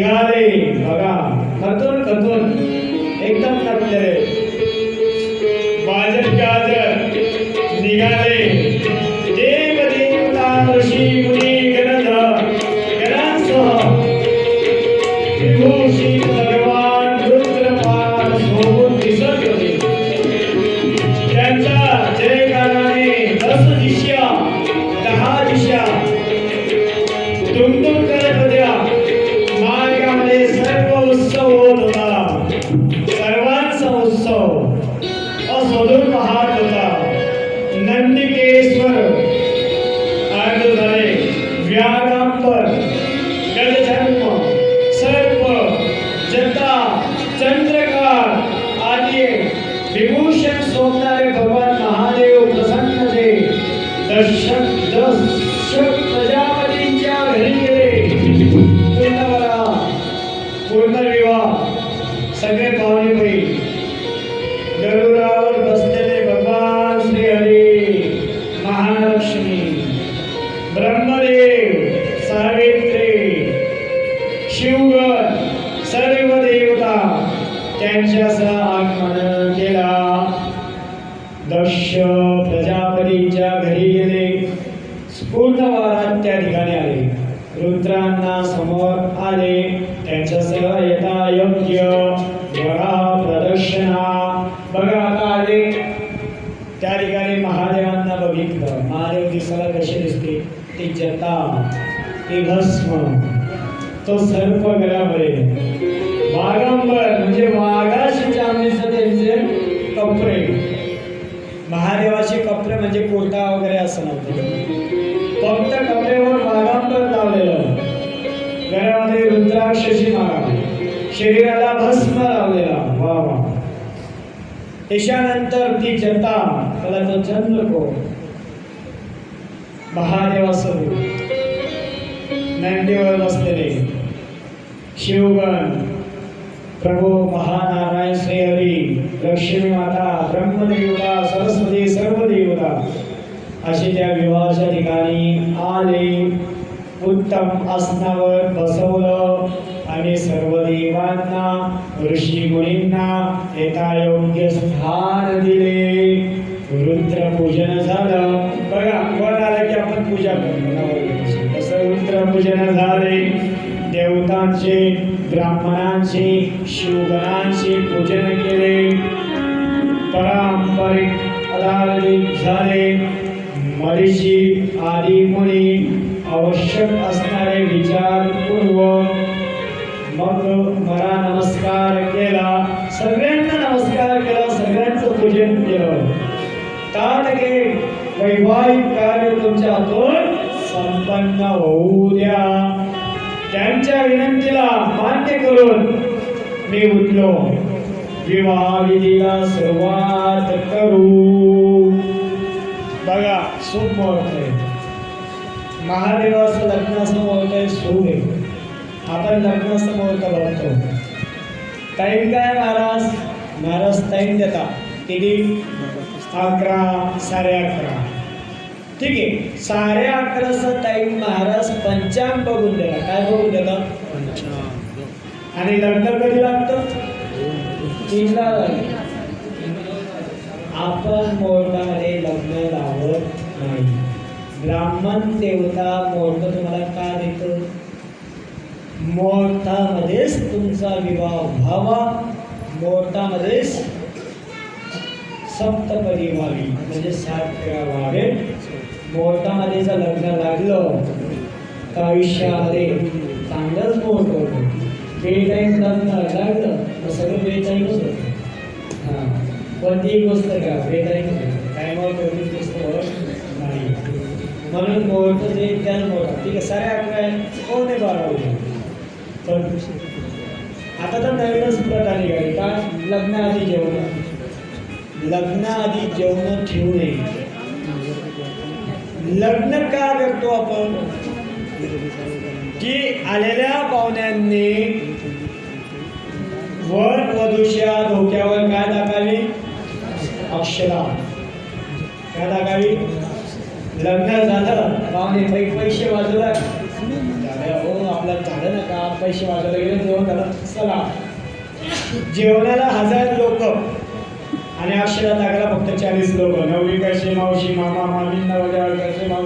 निघाले बघा खतून खतून एकदम नटलेले बाजत गाजत निघाले देव देवता ऋषी मुनी गणांसह विभूषित भगवान रुद्रपाल सोबत दिसत होते. त्यांच्या जयकाराने 10 दिशा 10 दिशा दुमदुम करत होत्या. मार्गामध्ये सर्व उत्सव होत होता. सर्वांचा उत्सव असोधून पाहत होता. नंदिकेश्वर आरंभ झाले. व्यागांबर गजधर्म सर्प जटा चंद्रकार आदी विभूषण शोभणारे भगवान महादेव प्रसन्न झाले. दशक प्रजापतींच्या घरी गेले. पूर्णवरा पूर्णविवाह सगळे पाहुणे होईल. गरुडावर बसलेले भगवान श्रीहरी महालक्ष्मी ब्रह्मदेव सावित्री शिवगण सर्व देवता त्यांच्यासह आगमन केला. दक्ष प्रजापतींच्या घरी गेले. पूर्ण वारात त्या ठिकाणी आले. रुद्रांना समोर आले. त्यांच्यासह यथा योग्य वरा प्रदक्षिणा बघा आता आले. त्या ठिकाणी महादेवांना बघितलं. महादेव दिसायला कसे दिसते? ती जटा ती भस्म तो सर्प गळ्यामध्ये वाघांबर म्हणजे वाघाशी चामडीचं त्यांचे कपडे. महादेवाचे कपडे म्हणजे कोटा वगैरे असं नव्हतं. फक्त कपड्यावर वाघांबर लावलेलं. गळ्यामध्ये रुद्राक्षची माळा. शरीराला भस्म लावलेला. वा वा. त्याच्यानंतर ती जटा त्याला तो चंद्रकोर महादेवासह नंदीवर बसलेले शिवगण प्रभू महानारायण श्रीहरी लक्ष्मी माता ब्रह्मदेवता सरस्वती सर्व देवता असे त्या विवाहाच्या ठिकाणी आले. उत्तम आसनावर बसवलं आणि सर्व देवांना ऋषी मुनींना यथायोग्य स्थान दिले. रुद्रपूजन झालं. बघा वर आलं की आपण पूजा करतो. तसं रुद्रपूजन झाले. देवतांचे ब्राह्मणांचे शिवगणांचे पूजन केले. पारंपरिक आधारित झाले. मरीची आदी मुनी आवश्यक असणारे विचारपूर्वक मग मला नमस्कार केला. सगळ्यांना नमस्कार केला. सगळ्यांचं पूजन केलं. ताटके वैवाहिक कार्य तुमच्या हातून संपन्न होऊ द्या. त्यांच्या विनंतीला मान्य करून मी उठलो. विवाह विधीला सुरुवात करू. बघा शुभ मुहूर्त आहे. महादेवाचं लग्नाचं मुहूर्त आहे. शुभ आहे. आपण लग्नाचं मुहूर्त बघतो. टाईम काय महाराज? महाराज टाईम देतात किती? 11 11:30. ठीक आहे. 11:30चा टाईम महाराज पंचांग बघून दिला. काय बघून दिला? आणि लग्न कधी लागतं? 3ला. आपण मुहूर्तामध्ये लग्न लावत नाही. ब्राह्मण देवता मुहूर्त तुम्हाला का देतो? मुहूर्तामध्येच तुमचा विवाह व्हावा. मुहूर्तामध्येच सप्तपदी व्हावी म्हणजे 7 फेरा व्हावे. मुहूर्तामध्ये जर लग्न लागलं तर आयुष्यामध्ये चांगलंच मुहूर्त होतं. बेटाईम लग्न लागलं तर सगळं बेटाईमच होतं. हां कोणतीही गोष्ट का बेटाईम होतं. टायमावर कोणतीच गोष्ट होत नाही. म्हणून मुहूर्त जे त्याच मुहूर्त ठीक आहे. 11:30 कोण आहे 12 वाजता. पण आता तर नवीनच प्रथा निघाली. का? लग्नाआधी जेवण. लग्नाआधी जेवण ठेवू नये. लग्न का करतो आपण? की आलेल्या पाहुण्यांनी वर वधूच्या डोक्यावर काय टाकावी? अक्षरा. काय टाकावी? लग्न झालं पाहुणे पैसे वाजवला हो आपला झालं ना का पैसे वाजायला गेले जेवण झालं चला जेवणाला 1000 लोक आणि अक्षरा टाकायला फक्त 40 लोक. नवरी कसे मावशी मामा मामी नवऱ्या कसे मावशी